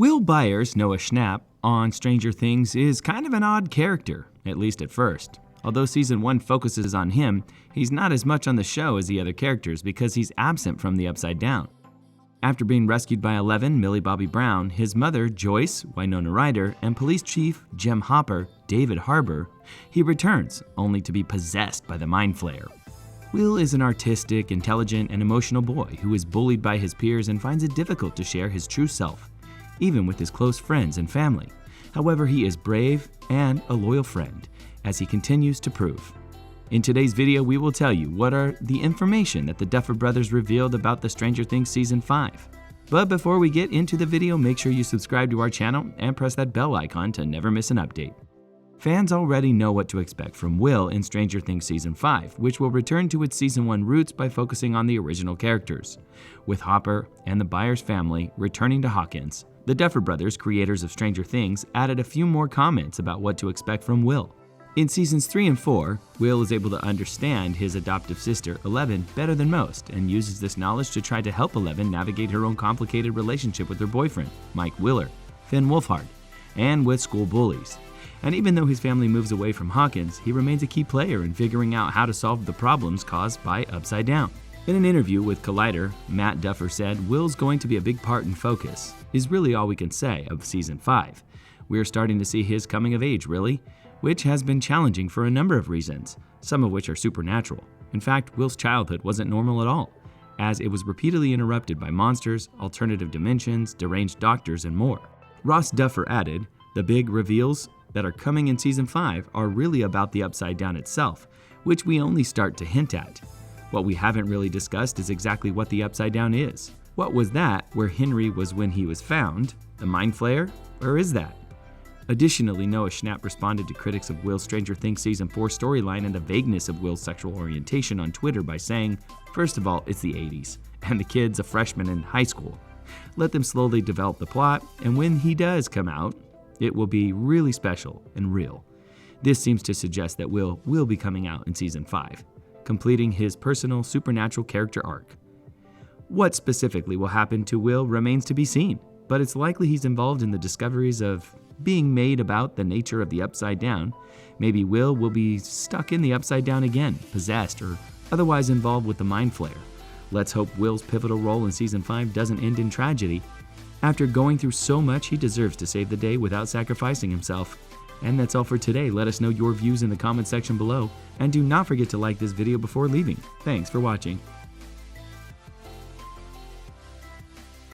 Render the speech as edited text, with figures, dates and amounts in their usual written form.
Will Byers, Noah Schnapp, on Stranger Things is kind of an odd character, at least at first. Although Season 1 focuses on him, he's not as much on the show as the other characters because he's absent from the Upside Down. After being rescued by 11, Millie Bobby Brown, his mother, Joyce, Winona Ryder, and Police Chief Jim Hopper, David Harbour, he returns, only to be possessed by the Mind Flayer. Will is an artistic, intelligent, and emotional boy who is bullied by his peers and finds it difficult to share his true self, even with his close friends and family. However, he is brave and a loyal friend, as he continues to prove. In today's video, we will tell you what are the information that the Duffer Brothers revealed about the Stranger Things Season 5. But before we get into the video, make sure you subscribe to our channel and press that bell icon to never miss an update. Fans already know what to expect from Will in Stranger Things Season 5, which will return to its Season 1 roots by focusing on the original characters, with Hopper and the Byers family returning to Hawkins. The Duffer Brothers, creators of Stranger Things, added a few more comments about what to expect from Will. In Seasons 3 and 4, Will is able to understand his adoptive sister, 11, better than most, and uses this knowledge to try to help 11 navigate her own complicated relationship with her boyfriend, Mike Willer, Finn Wolfhard, and with school bullies. And even though his family moves away from Hawkins, he remains a key player in figuring out how to solve the problems caused by Upside Down. In an interview with Collider, Matt Duffer said, "Will's going to be a big part and focus, is really all we can say of Season 5. We're starting to see his coming of age, really, which has been challenging for a number of reasons, some of which are supernatural. In fact, Will's childhood wasn't normal at all, as it was repeatedly interrupted by monsters, alternative dimensions, deranged doctors, and more." Ross Duffer added, "The big reveals that are coming in Season 5 are really about the Upside Down itself, which we only start to hint at. What we haven't really discussed is exactly what the Upside Down is. What was that where Henry was when he was found? The Mind Flayer? Or is that?" Additionally, Noah Schnapp responded to critics of Will's Stranger Things Season 4 storyline and the vagueness of Will's sexual orientation on Twitter by saying, "First of all, it's the 80s, and the kid's a freshman in high school. Let them slowly develop the plot, and when he does come out, it will be really special and real." This seems to suggest that Will be coming out in Season 5, completing his personal supernatural character arc. What specifically will happen to Will remains to be seen, but it's likely he's involved in the discoveries of being made about the nature of the Upside Down. Maybe Will be stuck in the Upside Down again, possessed, or otherwise involved with the Mind Flayer. Let's hope Will's pivotal role in Season 5 doesn't end in tragedy. After going through so much, he deserves to save the day without sacrificing himself. And that's all for today. Let us know your views in the comment section below, and do not forget to like this video before leaving. Thanks for watching.